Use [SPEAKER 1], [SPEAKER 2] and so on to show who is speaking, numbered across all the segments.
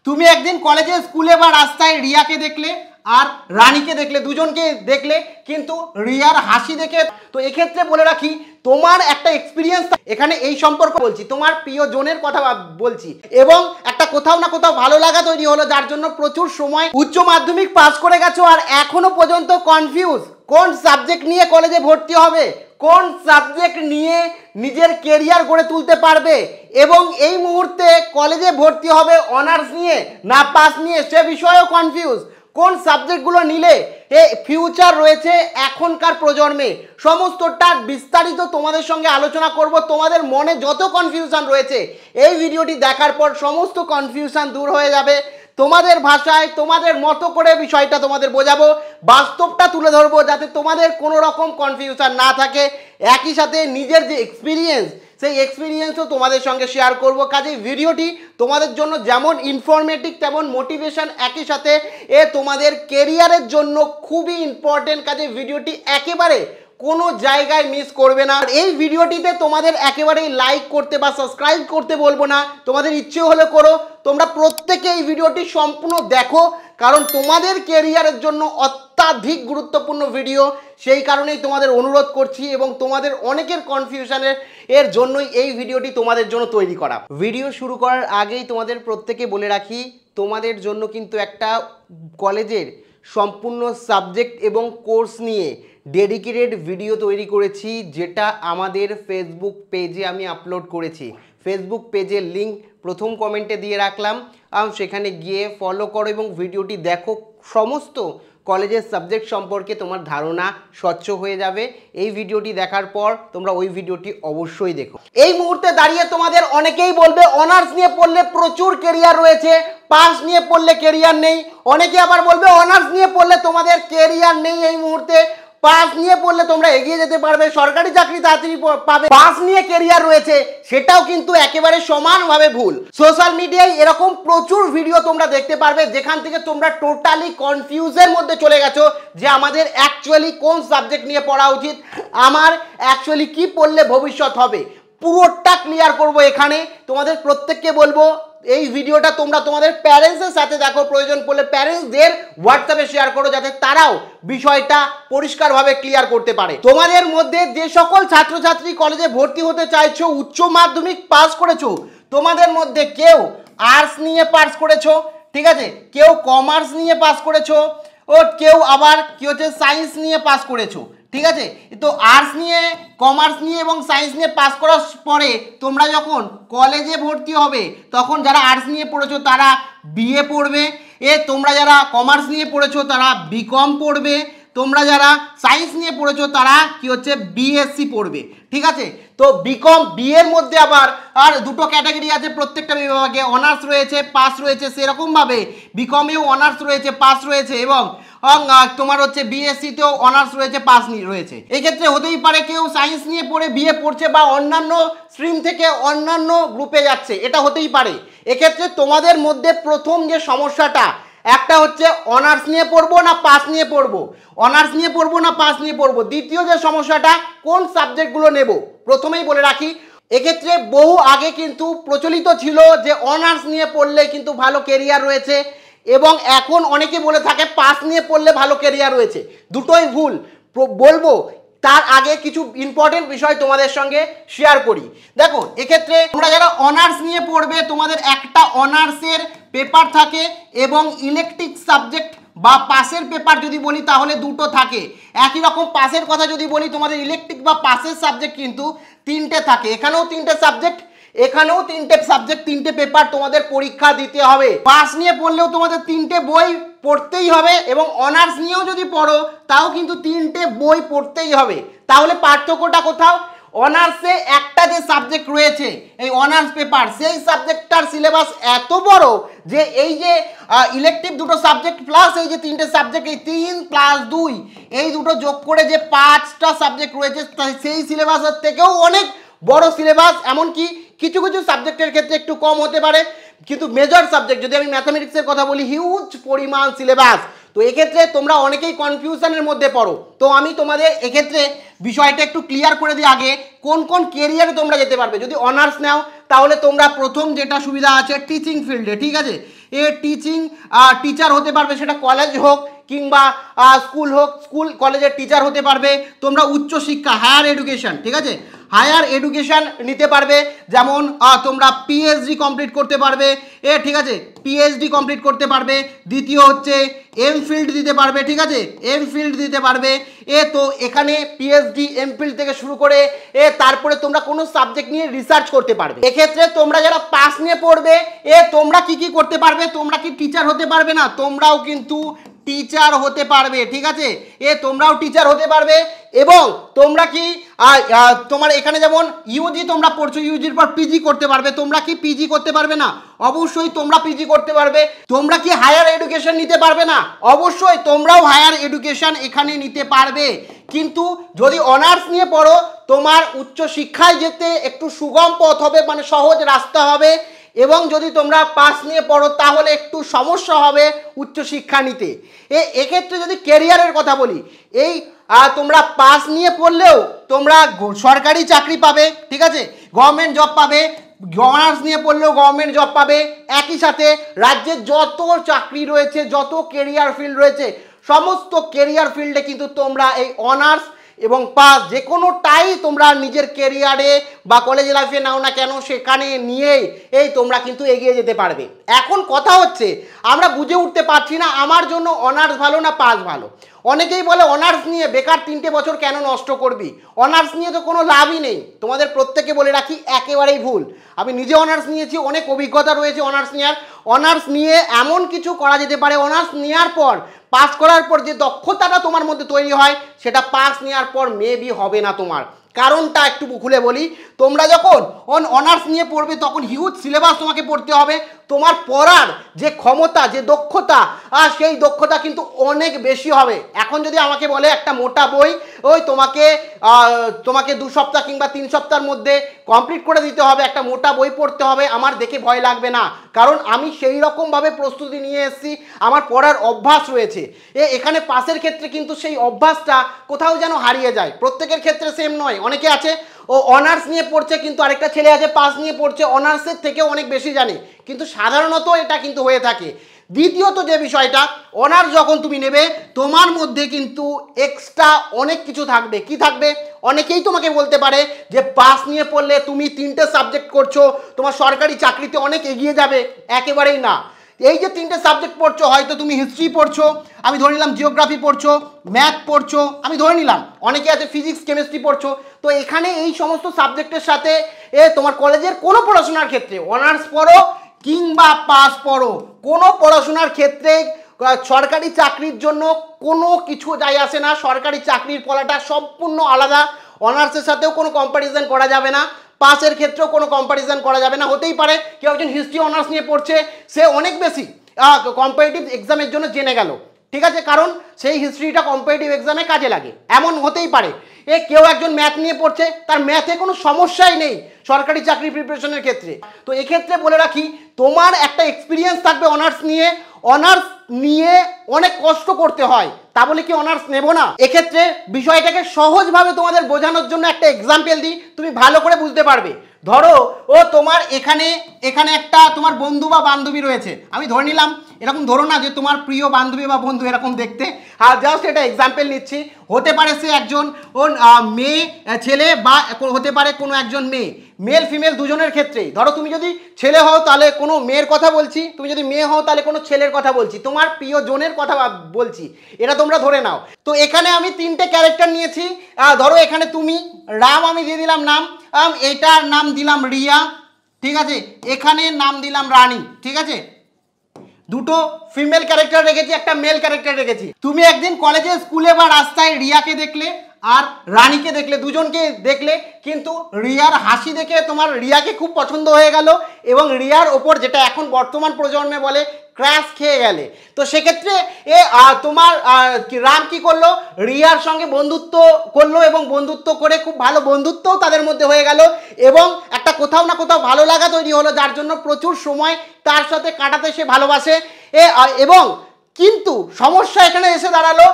[SPEAKER 1] তুমি একদিন কলেজে স্কুলে বা রাস্তায় রিয়াকে দেখলে আর রানীকে দেখলে, দুজনকে দেখলে, কিন্তু রিয়ার হাসি দেখে, তো এক্ষেত্রে বলে রাখি তোমার একটা এক্সপিরিয়েন্স এখানে এই সম্পর্ক বলছি, তোমার প্রিয়জনের কথা বলছি, এবং একটা কোথাও না কোথাও ভালো লাগা তৈরি হলো, যার জন্য প্রচুর সময় উচ্চ মাধ্যমিক পাস করে গেছো আর এখনো পর্যন্ত কনফিউজ কোন সাবজেক্ট নিয়ে কলেজে ভর্তি হবে, কোন সাবজেক্ট নিয়ে নিজের কেরিয়ার গড়ে তুলতে পারবে, এবং এই মুহূর্তে কলেজে ভর্তি হবে অনার্স নিয়ে না পাস নিয়ে সে বিষয়েও কনফিউজ, কোন সাবজেক্টগুলো নিলে ফিউচার রয়েছে এখনকার প্রজন্মে, সমস্তটা বিস্তারিত তোমাদের সঙ্গে আলোচনা করব। তোমাদের মনে যত কনফিউশন রয়েছে এই ভিডিওটি দেখার পর সমস্ত কনফিউশন দূর হয়ে যাবে। তোমাদের ভাষায় তোমাদের মতো করে বিষয়টা তোমাদের বোঝাবো, বাস্তবটা তুলে ধরবো যাতে তোমাদের কোনো রকম কনফিউশন না থাকে। একই সাথে নিজের যে এক্সপিরিয়েন্স সেই এক্সপিরিয়েন্সও তোমাদের সঙ্গে শেয়ার করব। কাজেই ভিডিওটি তোমাদের জন্য যেমন ইনফরমেটিভ তেমন মোটিভেশন, একই সাথে তোমাদের কেরিয়ারের জন্য খুবই ইম্পর্টেন্ট। কাজেই ভিডিওটি একেবারে কোনো জায়গায় মিস করবে না। এই ভিডিওটিতে তোমাদের একেবারেই লাইক করতে বা সাবস্ক্রাইব করতে বলবো না, তোমাদের ইচ্ছে হলে করো। তোমরা প্রত্যেকে এই ভিডিওটি সম্পূর্ণ দেখো, কারণ তোমাদের কেরিয়ারের জন্য অত্যাধিক গুরুত্বপূর্ণ ভিডিও, সেই কারণেই তোমাদের অনুরোধ করছি এবং তোমাদের অনেকের কনফিউশনের এর জন্যই এই ভিডিওটি তোমাদের জন্য তৈরি করা। ভিডিও শুরু করার আগেই তোমাদের প্রত্যেকে বলে রাখি, তোমাদের জন্য কিন্তু একটা কলেজের সম্পূর্ণ সাবজেক্ট এবং কোর্স নিয়ে ডেডিকেটেড ভিডিও তৈরি করেছি, যেটা আমাদের ফেসবুক পেজে আমি আপলোড করেছি। ফেসবুক পেজের লিঙ্ক প্রথম কমেন্টে দিয়ে রাখলাম, সেখানে গিয়ে ফলো করো এবং ভিডিওটি দেখো। সমস্ত কলেজের সাবজেক্ট সম্পর্কে তোমার ধারণা স্বচ্ছ হয়ে যাবে এই ভিডিওটি দেখার পর। তোমরা ওই ভিডিওটি অবশ্যই দেখো। এই মুহূর্তে দাঁড়িয়ে তোমাদের অনেকেই বলবে অনার্স নিয়ে পড়লে প্রচুর কেরিয়ার রয়েছে, পাস নিয়ে পড়লে কেরিয়ার নেই। অনেকে আবার বলবে অনার্স নিয়ে পড়লে তোমাদের কেরিয়ার নেই এই মুহূর্তে, পাস নিয়ে পড়লে তোমরা এগিয়ে যেতে পারবে, সরকারি চাকরি তাড়াতাড়ি পাবে, পাস নিয়ে কেরিয়ার রয়েছে। সেটাও কিন্তু একেবারে সমানভাবে ভুল। সোশ্যাল মিডিয়ায় এরকম প্রচুর ভিডিও তোমরা দেখতে পারবে যেখান থেকে তোমরা টোটালি কনফিউজের মধ্যে চলে গেছো যে আমাদের অ্যাকচুয়ালি কোন সাবজেক্ট নিয়ে পড়া উচিত, আমার অ্যাকচুয়ালি কি পড়লে ভবিষ্যৎ হবে। পুরোটা ক্লিয়ার করব এখানে। তোমাদের প্রত্যেককে বলবো এই ভিডিওটা তোমরা তোমাদের প্যারেন্টসের সাথে দেখো, প্রয়োজন পড়লে প্যারেন্টসদের হোয়াটসঅ্যাপে শেয়ার করো যাতে তারাও বিষয়টা পরিষ্কারভাবে ক্লিয়ার করতে পারে। তোমাদের মধ্যে যে সকল ছাত্রছাত্রী কলেজে ভর্তি হতে চাইছো, উচ্চ মাধ্যমিক পাস করেছো, তোমাদের মধ্যে কেউ আর্টস নিয়ে পাস করেছো, ঠিক আছে, কেউ কমার্স নিয়ে পাস করেছো, ও কেউ আবার কি হচ্ছে সায়েন্স নিয়ে পাস করেছো, ঠিক আছে। তো আর্টস নিয়ে, কমার্স নিয়ে এবং সায়েন্স নিয়ে পাস করার পরে তোমরা যখন কলেজে ভর্তি হবে তখন যারা আর্টস নিয়ে পড়েছো তারা বিএ পড়বে, তোমরা যারা কমার্স নিয়ে পড়েছো তারা বিকম পড়বে, তোমরা যারা সায়েন্স নিয়ে পড়েছো তারা কি হচ্ছে বিএসসি পড়বে, ঠিক আছে। তো বিকম বিএর মধ্যে আবার আর দুটো ক্যাটাগরি আছে, প্রত্যেকটা বিভাগে অনার্স রয়েছে, পাস রয়েছে। সেরকমভাবে বিকমেও অনার্স রয়েছে, পাস রয়েছে, এবং তোমার হচ্ছে বিএসসিতেও অনার্স রয়েছে, পাস রয়েছে। এই ক্ষেত্রে হতেই পারে কেউ সায়েন্স নিয়ে পড়ে বিএ পড়ছে বা অন্যান্য স্ট্রিম থেকে অন্যান্য গ্রুপে যাচ্ছে, এটা হতেই পারে। এক্ষেত্রে তোমাদের মধ্যে প্রথম যে সমস্যাটা, একটা হচ্ছে অনার্স নিয়ে পড়বো না পাস নিয়ে পড়বো, অনার্স নিয়ে পড়বো না পাস নিয়ে পড়বো। দ্বিতীয় যে সমস্যাটা, কোন সাবজেক্টগুলো নেব। প্রথমেই বলে রাখি, এক্ষেত্রে বহু আগে কিন্তু প্রচলিত ছিল যে অনার্স নিয়ে পড়লে কিন্তু ভালো কেরিয়ার রয়েছে, এবং এখন অনেকে বলে থাকে পাস নিয়ে পড়লে ভালো কেরিয়ার রয়েছে। দুটোই ভুল বলবো। তার আগে কিছু ইম্পর্টেন্ট বিষয় তোমাদের সঙ্গে শেয়ার করি। দেখো, এক্ষেত্রে তোমরা যারা অনার্স নিয়ে পড়বে তোমাদের একটা অনার্সের পেপার থাকে এবং ইলেকটিভ সাবজেক্ট বা পাসের পেপার যদি বলি তাহলে দুটো থাকে। একই রকম পাসের কথা যদি বলি, তোমাদের ইলেকটিভ বা পাসের সাবজেক্ট কিন্তু তিনটে থাকে। এখানেও তিনটে সাবজেক্ট, এখানেও তিনটে সাবজেক্ট, তিনটে পেপার তোমাদের পরীক্ষা দিতে হবে। পাস নিয়ে পড়লেও তোমাদের তিনটে বই পড়তেই হবে, এবং অনার্স নিয়েও যদি পড়ো তাও কিন্তু তিনটে বই পড়তেই হবে। তাহলে পার্থক্যটা কোথাও, অনার্সে একটা যে সাবজেক্ট রয়েছে এই অনার্স পেপার, সেই সাবজেক্টটার সিলেবাস এত বড় যে এই যে ইলেকটিভ দুটো সাবজেক্ট প্লাস এই যে তিনটে সাবজেক্ট, এই 3 + 2 এই দুটো যোগ করে যে 5টা সাবজেক্ট রয়েছে সেই সিলেবাসের থেকেও অনেক বড় সিলেবাস। এমনকি কিছু কিছু সাবজেক্টের ক্ষেত্রে একটু কম হতে পারে, কিন্তু মেজর সাবজেক্ট যদি আমি ম্যাথামেটিক্সের কথা বলি, হিউজ পরিমাণ সিলেবাস। তো এক্ষেত্রে তোমরা অনেকেই কনফিউশনের মধ্যে পড়ো। তো আমি তোমাদের এক্ষেত্রে বিষয়টা একটু ক্লিয়ার করে দিই আগে, কোন কোন কেরিয়ারে তোমরা যেতে পারবে। যদি অনার্স নাও তাহলে তোমরা প্রথম যেটা সুবিধা আছে টিচিং ফিল্ডে, ঠিক আছে। এ টিচিং টিচার হতে পারবে, সেটা কলেজ হোক কিংবা স্কুল হোক, স্কুল কলেজের টিচার হতে পারবে। তোমরা উচ্চশিক্ষা হায়ার এডুকেশন, ঠিক আছে, হায়ার এডুকেশন নিতে পারবে, যেমন তোমরা পিএইচডি কমপ্লিট করতে পারবে, ঠিক আছে, পিএইচডি কমপ্লিট করতে পারবে। দ্বিতীয় হচ্ছে এমফিল্ড দিতে পারবে, ঠিক আছে, এমফিল্ড দিতে পারবে। তো এখানে পিএইচডি এমফিল্ড থেকে শুরু করে তারপরে তোমরা কোনো সাবজেক্ট নিয়ে রিসার্চ করতে পারবে। এক্ষেত্রে তোমরা যারা পাস নিয়ে পড়বে তোমরা কি করতে পারবে, তোমরা কি টিচার হতে পারবে না, তোমরাও কিন্তু টিচার হতে পারবে, ঠিক আছে, তোমরাও টিচার হতে পারবে। এবং তোমরা কি তোমার এখানে যেমন ইউজি তোমরা পড়ছো, ইউজির পর পিজি করতে পারবে, তোমরা কি পিজি করতে পারবে না, অবশ্যই তোমরা পিজি করতে পারবে। তোমরা কি হায়ার এডুকেশন নিতে পারবে না, অবশ্যই তোমরাও হায়ার এডুকেশন এখানে নিতে পারবে। কিন্তু যদি অনার্স নিয়ে পড়ো তোমার উচ্চ শিক্ষায় যেতে একটু সুগম পথ হবে, মানে সহজ রাস্তা হবে। এবং যদি তোমরা পাস নিয়ে পড়ো তাহলে একটু সমস্যা হবে উচ্চশিক্ষা নিতে। এক্ষেত্রে যদি ক্যারিয়ারের কথা বলি, এই তোমরা পাস নিয়ে পড়লেও তোমরা সরকারি চাকরি পাবে, ঠিক আছে, গভর্নমেন্ট জব পাবে, অনার্স নিয়ে পড়লেও গভর্নমেন্ট জব পাবে। একই সাথে রাজ্যের যত চাকরি রয়েছে, যত কেরিয়ার ফিল্ড রয়েছে, সমস্ত কেরিয়ার ফিল্ডে কিন্তু তোমরা এই অনার্স এবং পাস যে কোনোটাই তোমরা নিজের কেরিয়ারে বা কলেজ লাইফে নাও না কেন সেখানে নিয়েই তোমরা কিন্তু এগিয়ে যেতে পারবে। এখন কথা হচ্ছে আমরা বুঝে উঠতে পারছি না আমার জন্য অনার্স ভালো না পাস ভালো। অনেকেই বলে অনার্স নিয়ে বেকার 3টে বছর কেন নষ্ট করবি, অনার্স নিয়ে তো কোনো লাভই নেই। তোমাদের প্রত্যেকে বলে রাখি একেবারেই ভুল। আমি নিজে অনার্স নিয়েছি, অনেক অভিজ্ঞতা রয়েছে অনার্স নেওয়ার। অনার্স নিয়ে এমন কিছু করা যেতে পারে, অনার্স নেওয়ার পর পাস করার পর যে দক্ষতাটা তোমার মধ্যে তৈরি হয় সেটা পাস নেওয়ার পর মেবি হবে না তোমার। কারণটা একটু খুলে বলি, তোমরা যখন অনার্স নিয়ে পড়বে তখন হিউজ সিলেবাস তোমাকে পড়তে হবে। তোমার পড়ার যে ক্ষমতা, যে দক্ষতা, সেই দক্ষতা কিন্তু অনেক বেশি হবে। এখন যদি আমাকে বলে একটা মোটা বই তোমাকে 2 সপ্তাহ কিংবা 3 সপ্তাহের মধ্যে কমপ্লিট করে দিতে হবে, একটা মোটা বই পড়তে হবে, আমার দেখে ভয় লাগবে না, কারণ আমি সেই রকমভাবে প্রস্তুতি নিয়ে এসেছি, আমার পড়ার অভ্যাস রয়েছে। এখানে পাসের ক্ষেত্রে কিন্তু সেই অভ্যাসটা কোথাও যেন হারিয়ে যায়। প্রত্যেকের ক্ষেত্রে সেম নয়, অনেকে আছে ও অনার্স নিয়ে পড়ছে কিন্তু আরেকটা ছেলে আছে পাস নিয়ে পড়ছে, অনার্সের থেকেও অনেক বেশি জানে, কিন্তু সাধারণত এটা কিন্তু হয়ে থাকে। দ্বিতীয়ত যে বিষয়টা, অনার্স যখন তুমি নেবে তোমার মধ্যে কিন্তু এক্সট্রা অনেক কিছু থাকবে। কি থাকবে? অনেকেই তোমাকে বলতে পারে যে পাস নিয়ে পড়লে তুমি 3টে সাবজেক্ট করছো, তোমার সরকারি চাকরিতে অনেক এগিয়ে যাবে। একেবারেই না। এই যে 3টে সাবজেক্ট পড়ছো, হয়তো তুমি হিস্ট্রি পড়ছো, আমি ধরে নিলাম জিওগ্রাফি পড়ছো, ম্যাথ পড়ছো, আমি ধরে নিলাম অনেকে আছে ফিজিক্স কেমিস্ট্রি পড়ছো। তো এখানে এই সমস্ত সাবজেক্টের সাথে তোমার কলেজের কোনো পড়াশোনার ক্ষেত্রে অনার্স পড়ো কিংবা পাস পড়ো, কোনো পড়াশোনার ক্ষেত্রে সরকারি চাকরির জন্য কোনো কিছু যায় আসে না। সরকারি চাকরির পড়াটা সম্পূর্ণ আলাদা, অনার্সের সাথেও কোনো কম্প্যারিজন করা যাবে না, পাসের ক্ষেত্রেও কোনো কম্প্যারিজন করা যাবে না। হতেই পারে কেউ একজন হিস্ট্রি অনার্স নিয়ে পড়ছে, সে অনেক বেশি কম্পিটিটিভ এক্সামের জন্য জেনে গেল, ঠিক আছে, কারণ সেই হিস্ট্রিটা কম্পিটিটিভ এক্সামে কাজে লাগে, এমন হতেই পারে। কেউ একজন ম্যাথ নিয়ে পড়ছে, তার ম্যাথে কোনো সমস্যাই নেই সরকারি চাকরি প্রিপারেশনের ক্ষেত্রে। তো এক্ষেত্রে বলে রাখি, তোমার একটা এক্সপিরিয়েন্স থাকবে অনার্স নিয়ে। অনার্স নিয়ে অনেক কষ্ট করতে হয়, তা বলে কি অনার্স নেব না? এক্ষেত্রে বিষয়টাকে সহজভাবে তোমাদের বোঝানোর জন্য একটা এক্সাম্পল দিই, তুমি ভালো করে বুঝতে পারবে। ধরো তোমার এখানে একটা তোমার বন্ধু বা বান্ধবী রয়েছে, আমি ধরে নিলাম, এরকম ধরো না যে তোমার প্রিয় বান্ধবী বা বন্ধু এরকম দেখতে, আর জাস্ট এটা এক্সাম্পল নিচ্ছি। হতে পারে সে একজন মেয়ে ছেলে বা হতে পারে কোনো একজন মেয়ে, মেল ফিমেল দুজনের ক্ষেত্রেই। ধরো তুমি যদি ছেলে হও তাহলে কোনো মেয়ের কথা বলছি, তুমি যদি মেয়ে হও তাহলে কোনো ছেলের কথা বলছি, তোমার প্রিয় জনের কথা বলছি, এটা তোমরা ধরে নাও। তো এখানে আমি 3টে ক্যারেক্টার নিয়েছি। ধরো এখানে তুমি রাম, আমি দিয়ে দিলাম নাম, এটার নাম দিলাম রিয়া, ঠিক আছে, এখানে নাম দিলাম রানী, ঠিক আছে। দুটো ফিমেল ক্যারেক্টার রেখেছি, একটা মেল ক্যারেক্টার রেখেছি। তুমি একদিন কলেজে, স্কুলে বা রাস্তায় রিয়াকে দেখলে আর রানীকে দেখলে, দুজনকে দেখলে, কিন্তু রিয়ার হাসি দেখে তোমার রিয়াকে খুব পছন্দ হয়ে গেল এবং রিয়ার ওপর, যেটা এখন বর্তমান প্রজন্মে বলে, ক্র্যাশ খেয়ে গেলে। তো সেক্ষেত্রে তোমার রাম কি করলো, রিয়ার সঙ্গে বন্ধুত্ব করলো এবং বন্ধুত্ব করে খুব ভালো বন্ধুত্বও তাদের মধ্যে হয়ে গেল এবং একটা কোথাও না কোথাও ভালো লাগা তৈরি হলো, যার জন্য প্রচুর সময় তার সাথে কাটাতে সে ভালোবাসে। এবং কিন্তু সমস্যা এখানে এসে দাঁড়ালো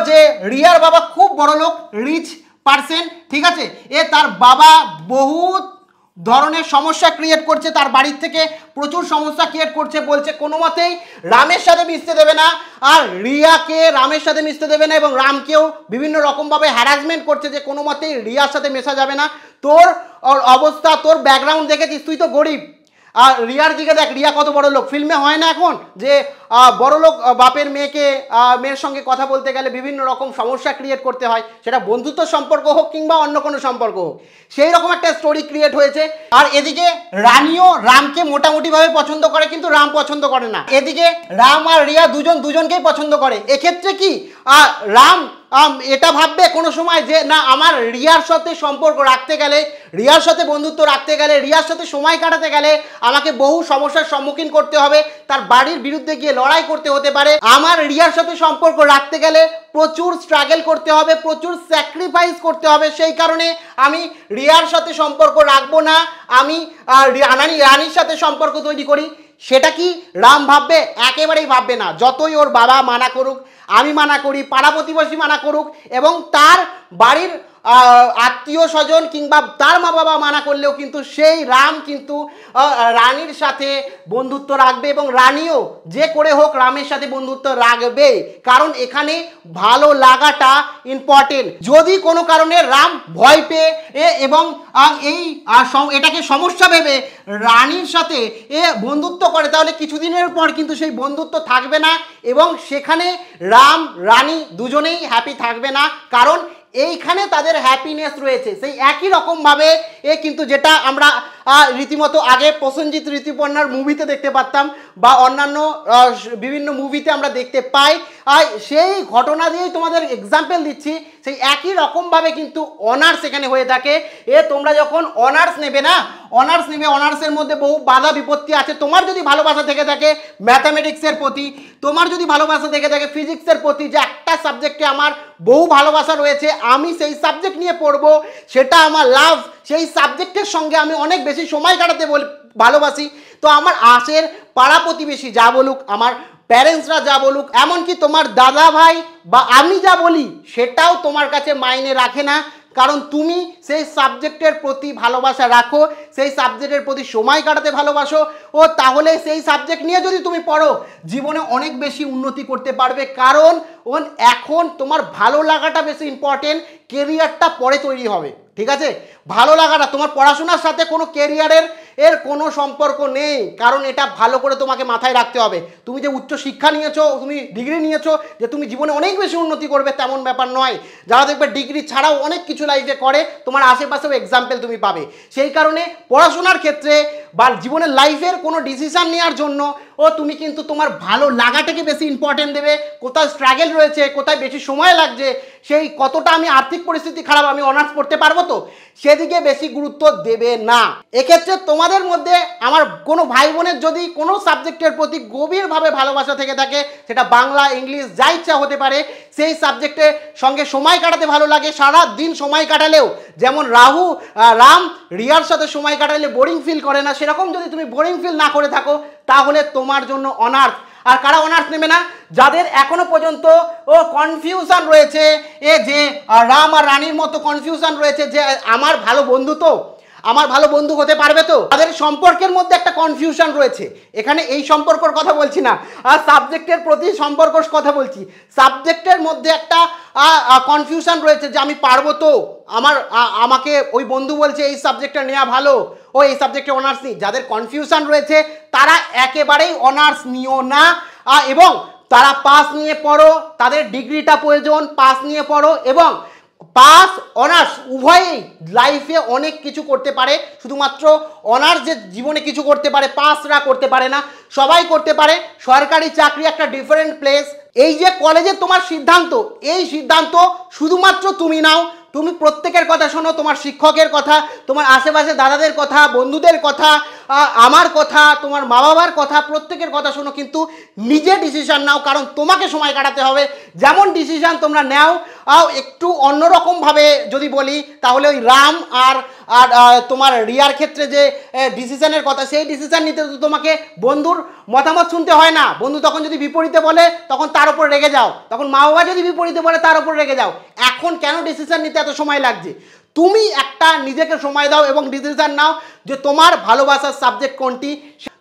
[SPEAKER 1] যে রিয়ার বাবা খুব বড় লোক, রিচ পার্সন, ঠিক আছে, তার বাবা বহুত ধরনের সমস্যা ক্রিয়েট করছে, তার বাড়ির থেকে প্রচুর সমস্যা ক্রিয়েট করছে, বলছে কোনো মতেই রামের সাথে মিশতে দেবে না, আর রিয়াকে রামের সাথে মিশতে দেবে না, এবং রামকেও বিভিন্ন রকমভাবে হ্যারাসমেন্ট করছে যে কোনো মতেই রিয়ার সাথে মেশা যাবে না। তোর অবস্থা, তোর ব্যাকগ্রাউন্ড দেখেছিস, তুই তো গরিব, আর রিয়ার দিকে দেখ, রিয়া কত বড় লোক। ফিল্মে হয় না এখন যে বড় লোক বাপের মেয়ের সঙ্গে কথা বলতে গেলে বিভিন্ন রকম সমস্যা ক্রিয়েট করতে হয়, সেটা বন্ধুত্ব সম্পর্ক হোক কিংবা অন্য কোনো সম্পর্ক হোক, সেই রকম একটা স্টোরি ক্রিয়েট হয়েছে। আর এদিকে রানীও রামকে মোটামুটিভাবে পছন্দ করে, কিন্তু রাম পছন্দ করে না। এদিকে রাম আর রিয়া দুজনকেই পছন্দ করে। এক্ষেত্রে কি রাম এটা ভাববে কোনো সময় যে না, আমার রিয়ার সাথে সম্পর্ক রাখতে গেলে, রিয়ার সাথে বন্ধুত্ব রাখতে গেলে, রিয়ার সাথে সময় কাটাতে গেলে আমাকে বহু সমস্যার সম্মুখীন করতে হবে, তার বাড়ির বিরুদ্ধে গিয়ে লড়াই করতে হতে পারে, আমার রিয়ার সাথে সম্পর্ক রাখতে গেলে প্রচুর স্ট্রাগল করতে হবে, প্রচুর স্যাক্রিফাইস করতে হবে, সেই কারণে আমি রিয়ার সাথে সম্পর্ক রাখবো না, আমি রানীর সাথে সম্পর্ক তৈরি করি। সেটা কি রাম ভাববে? একেবারেই ভাববে না। যতই ওর বাবা মানা করুক, আমি মানা করি, পাড়া প্রতিবেশী মানা করুক, এবং তার বাড়ির আত্মীয় স্বজন কিংবা তার মা বাবা মানা করলেও কিন্তু সেই রাম কিন্তু রানীর সাথে বন্ধুত্ব রাখবে, এবং রানীও যে করে হোক রামের সাথে বন্ধুত্ব রাখবে, কারণ এখানে ভালো লাগাটা ইম্পর্টেন্ট। যদি কোনো কারণে রাম ভয় পেয়ে এবং এটাকে সমস্যা ভেবে রানীর সাথে বন্ধুত্ব করে, তাহলে কিছুদিনের পর কিন্তু সেই বন্ধুত্ব থাকবে না, এবং সেখানে রাম রানী দুজনেই হ্যাপি থাকবে না, কারণ এইখানে তাদের হ্যাপিনেস রয়েছে সেই একই রকমভাবে কিন্তু যেটা আমরা রীতিমতো আগে প্রসেনজিৎ ঋতুপর্ণার মুভিতে দেখতে পারতাম, বা অন্যান্য বিভিন্ন মুভিতে আমরা দেখতে পাই। সেই ঘটনা দিয়েই তোমাদের এক্সাম্পল দিচ্ছি, সেই একই রকমভাবে কিন্তু অনার্স এখানে হয়ে থাকে। তোমরা যখন অনার্স নেবে না, অনার্সের মধ্যে বহু বাধা বিপত্তি আছে। তোমার যদি ভালোবাসা থেকে থাকে ম্যাথামেটিক্সের প্রতি, তোমার যদি ভালোবাসা থেকে থাকে ফিজিক্সের প্রতি, যে একটা সাবজেক্টে আমার বহু ভালোবাসা রয়েছে, আমি সেই সাবজেক্ট নিয়ে পড়বো, সেটা আমার লাভ, সেই সাবজেক্টের সঙ্গে আমি অনেক বেশি সময় কাটাতে ভালোবাসি, তো আমার আশের পাড়া প্রতিবেশী যা বলুক, আমার প্যারেন্টসরা যা বলুক, এমনকি তোমার দাদা ভাই বা আমি যা বলি, সেটাও তোমার কাছে মাইনে রাখে না, কারণ তুমি সেই সাবজেক্টের প্রতি ভালোবাসা রাখো, সেই সাবজেক্টের প্রতি সময় কাটাতে ভালোবাসো, ও তাহলে সেই সাবজেক্ট নিয়ে যদি তুমি পড়ো, জীবনে অনেক বেশি উন্নতি করতে পারবে, কারণ এখন তোমার ভালো লাগাটা বেশি ইম্পর্টেন্ট, কেরিয়ারটা পরে তৈরি হবে। ঠিক আছে, ভালো লাগাটা, তোমার পড়াশোনার সাথে কোনো কেরিয়ারের কোনো সম্পর্ক নেই, কারণ এটা ভালো করে তোমাকে মাথায় রাখতে হবে। তুমি যে উচ্চ শিক্ষা নিয়েছো, তুমি ডিগ্রি নিয়েছো, যে তুমি জীবনে অনেক বেশি উন্নতি করবে তেমন ব্যাপার নয়। যারা দেখবে ডিগ্রি ছাড়াও অনেক কিছু লাইফে করে, তোমার আশেপাশেও এক্সাম্পল তুমি পাবে। সেই কারণে পড়াশোনার ক্ষেত্রে বা জীবনের লাইফের কোনো ডিসিশন নেওয়ার জন্য তুমি কিন্তু তোমার ভালো লাগাটাকে বেশি ইম্পর্টেন্ট দেবে। কোথায় স্ট্রাগল রয়েছে, কোথায় বেশি সময় লাগছে, সেই কতটা আমি আর্থিক পরিস্থিতি খারাপ, আমি অনার্স পড়তে পারবো তো, সেদিকে বেশি গুরুত্ব দেবে না। এক্ষেত্রে তোমাদের মধ্যে আমার কোনো ভাই বোনের যদি কোনো সাবজেক্টের প্রতি গভীরভাবে ভালোবাসা থেকে থাকে, সেটা বাংলা ইংলিশ যা ইচ্ছা হতে পারে, সেই সাবজেক্টের সঙ্গে সময় কাটাতে ভালো লাগে, সারা দিন সময় কাটালেও যেমন রাম রিয়ার সাথে সময় কাটালে বোরিং ফিল করে না, সেরকম যদি তুমি বোরিং ফিল না করে থাকো, তাহলে তোমার জন্য অনার্স। আর কারা অনার্স নেবে না? যাদের এখনো পর্যন্ত কনফিউশন রয়েছে, যে রাম আর রানীর মতো কনফিউশন রয়েছে, যে আমার ভালো বন্ধু তো, আমার ভালো বন্ধু হতে পারবে তো, তাদের সম্পর্কের মধ্যে একটা কনফিউশন রয়েছে। এখানে এই সম্পর্কের কথা বলছি না, আর সাবজেক্টের প্রতি সম্পর্কর কথা বলছি। সাবজেক্টের মধ্যে একটা কনফিউশন রয়েছে যে আমি পারবো তো, আমাকে ওই বন্ধু বলছে এই সাবজেক্টটা নেওয়া ভালো, ও এই সাবজেক্টে অনার্স নিই। যাদের কনফিউশন রয়েছে তারা একেবারেই অনার্স নিও না, এবং তারা পাস নিয়ে পড়ো, তাদের ডিগ্রিটা প্রয়োজন, পাস নিয়ে পড়ো, এবং পাস অনার্স উভয়েই লাইফে অনেক কিছু করতে পারে। শুধুমাত্র অনার্স যে জীবনে কিছু করতে পারে পাসরা করতে পারে না, সবাই করতে পারে। সরকারি চাকরি একটা ডিফারেন্ট প্লেস। এই যে কলেজে তোমার সিদ্ধান্ত, এই সিদ্ধান্ত শুধুমাত্র তুমি নাও। তুমি প্রত্যেকের কথা শোনো, তোমার শিক্ষকের কথা, তোমার আশেপাশে দাদাদের কথা, বন্ধুদের কথা, আমার কথা, তোমার মা বাবার কথা, প্রত্যেকের কথা শোনো, কিন্তু নিজে ডিসিশন নাও, কারণ তোমাকে সময় কাটাতে হবে। যেমন ডিসিশন তোমরা নাও, একটু অন্যরকমভাবে যদি বলি, তাহলে ওই রাম আর তোমার রিয়ার ক্ষেত্রে যে ডিসিশনের কথা, সেই ডিসিশন নিতে তো তোমাকে বন্ধুর মতামত শুনতে হয় না। বন্ধু তখন যদি বিপরীতে বলে, তখন তার উপর রেগে যাও, তখন মা বাবা যদি বিপরীতে বলে তার উপর রেগে যাও। এখন কেন ডিসিশন নিতে এত সময় লাগছে? তুমি একটা নিজেকে সময় দাও এবং ডিসিশন নাও যে তোমার ভালোবাসার সাবজেক্ট কোনটি।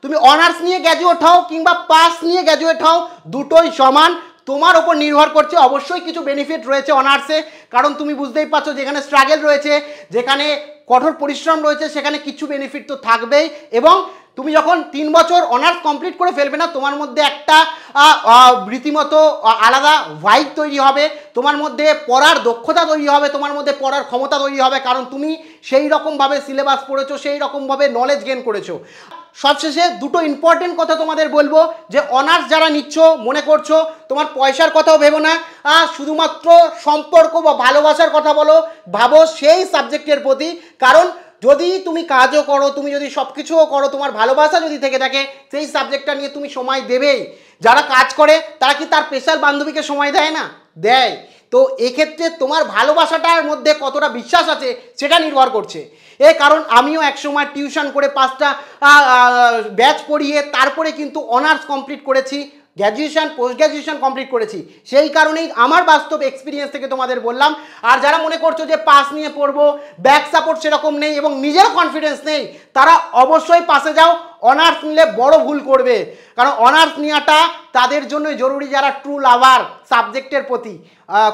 [SPEAKER 1] তুমি অনার্স নিয়ে গ্র্যাজুয়েট হও কিংবা পাস নিয়ে গ্র্যাজুয়েট হও, দুটোই সমান, তোমার ওপর নির্ভর করছে। অবশ্যই কিছু বেনিফিট রয়েছে অনার্সে, কারণ তুমি বুঝতেই পারছো যেখানে স্ট্রাগল রয়েছে, যেখানে কঠোর পরিশ্রম রয়েছে, সেখানে কিছু বেনিফিট তো থাকবেই। এবং তুমি যখন 3 বছর অনার্স কমপ্লিট করে ফেলবে না, তোমার মধ্যে একটা রীতিমতো আলাদা ভাইব তৈরি হবে, তোমার মধ্যে পড়ার দক্ষতা তৈরি হবে, তোমার মধ্যে পড়ার ক্ষমতা তৈরি হবে, কারণ তুমি সেই রকমভাবে সিলেবাস পড়েছো, সেই রকমভাবে নলেজ গেইন করেছো। সবশেষে দুটো ইম্পর্টেন্ট কথা তোমাদের বলবো, যে অনার্স যারা নিচ্ছ মনে করছো তোমার পয়সার কথাও ভেবো না, শুধুমাত্র সম্পর্ক বা ভালোবাসার কথা ভাবো সেই সাবজেক্টের প্রতি। কারণ যদি তুমি কাজও করো, তুমি যদি সব কিছুও করো, তোমার ভালোবাসা যদি থেকে থাকে, সেই সাবজেক্টটা নিয়ে তুমি সময় দেবেই। যারা কাজ করে তারা কি তার স্পেশাল বান্ধবীকে সময় দেয় না? দেয়। তো এক্ষেত্রে তোমার ভালোবাসাটার মধ্যে কতটা বিশ্বাস আছে সেটা নির্ভর করছে। কারণ আমিও একসময় টিউশন করে 5টা ব্যাচ পড়িয়ে তারপরে কিন্তু অনার্স কমপ্লিট করেছি, গ্র্যাজুয়েশন পোস্ট গ্র্যাজুয়েশন কমপ্লিট করেছি। সেই কারণেই আমার বাস্তব এক্সপিরিয়েন্স থেকে তোমাদের বললাম। আর যারা মনে করছো যে পাস নিয়ে পড়বো, ব্যাক সাপোর্ট সেরকম নেই এবং নিজের কনফিডেন্স নেই, তারা অবশ্যই পাসে যাও। অনার্স নিলে বড় ভুল করবে, কারণ অনার্স নেওয়াটা তাদের জন্যই জরুরি যারা ট্রু লাভার সাবজেক্টের প্রতি।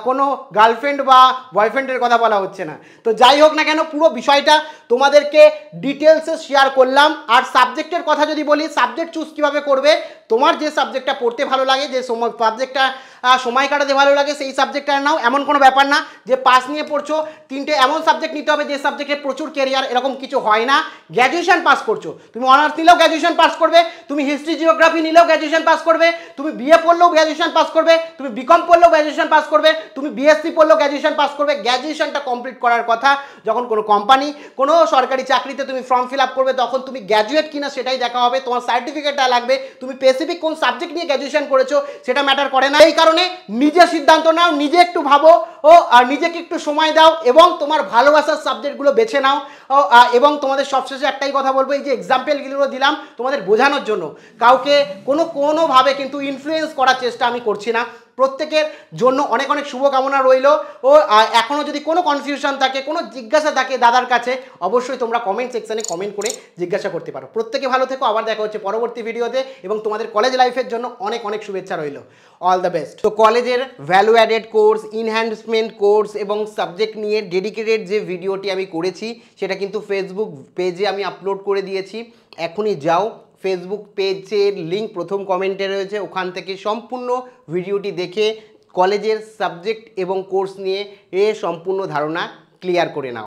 [SPEAKER 1] কোনো গার্লফ্রেন্ড বা বয়ফ্রেন্ডের কথা বলা হচ্ছে না। তো যাই হোক না কেন, পুরো বিষয়টা তোমাদেরকে ডিটেলসে শেয়ার করলাম। আর সাবজেক্টের কথা যদি বলি, সাবজেক্ট চুজ কীভাবে করবে, তোমার যে সাবজেক্টটা পড়তে ভালো লাগে, যে সাবজেক্টটা সময় কাটাতে ভালো লাগে, সেই সাবজেক্টটা নাও। এমন কোনো ব্যাপার না যে পাস নিয়ে পড়ছো 3টে এমন সাবজেক্ট নিতে হবে যে সাবজেক্টে প্রচুর কেরিয়ার, এরকম কিছু হয় না। গ্র্যাজুয়েশন পাস করছো, তুমি অনার্স নিলেও গ্র্যাজুয়েশন পাস করবে, তুমি হিস্ট্রি জিওগ্রাফি নিলেও গ্র্যাজুয়েশন পাস করবে, তুমি বিএ পড়লেও গ্র্যাজুয়েশন পাস করবে, তুমি বিকম পড়লেও গ্র্যাজুয়েশন পাস করবে, তুমি বিএসসি পড়লেও গ্র্যাজুয়েশন পাস করবে। গ্র্যাজুয়েশনটা কমপ্লিট করার কথা। যখন কোনো কোম্পানি, কোনো সরকারি চাকরিতে তুমি ফর্ম ফিল আপ করবে, তখন তুমি গ্র্যাজুয়েট কিনা সেটাই দেখা হবে, তোমার সার্টিফিকেটটা লাগবে। তুমি স্পেসিফিক কোন সাবজেক্ট নিয়ে গ্র্যাজুয়েশন করেছো সেটা ম্যাটার করে না। এই কারণে নিজে সিদ্ধান্ত নাও, নিজে একটু ভাবো আর নিজেকে একটু সময় দাও এবং তোমার ভালোবাসার সাবজেক্টগুলো বেছে নাও। এবং তোমাদের সবশেষে একটাই কথা বলবো, এই যে এক্সাম্পলগুলো দিলাম তোমাদের বোঝানোর জন্য, কাউকে কোনোভাবে কিন্তু ইনফ্লুয়েন্স করার চেষ্টা আমি করছি না। প্রত্যেকের জন্য অনেক অনেক শুভকামনা রইল। এখনও যদি কোনো কনফিউশন থাকে, কোনো জিজ্ঞাসা থাকে দাদার কাছে, অবশ্যই তোমরা কমেন্ট সেকশানে কমেন্ট করে জিজ্ঞাসা করতে পারো। প্রত্যেকে ভালো থেকো, আবার দেখা হচ্ছে পরবর্তী ভিডিওতে এবং তোমাদের কলেজ লাইফের জন্য অনেক অনেক শুভেচ্ছা রইল। All the best. তো কলেজের value added course, enhancement course এবং সাবজেক্ট নিয়ে ডেডিকেটেড যে ভিডিওটি আমি করেছি সেটা কিন্তু ফেসবুক পেজে আমি আপলোড করে দিয়েছি। এখনই যাও, ফেসবুক পেজের লিঙ্ক প্রথম কমেন্টে রয়েছে, ওখান থেকে সম্পূর্ণ ভিডিওটি দেখে কলেজের সাবজেক্ট এবং কোর্স নিয়ে সম্পূর্ণ ধারণা ক্লিয়ার করে নাও।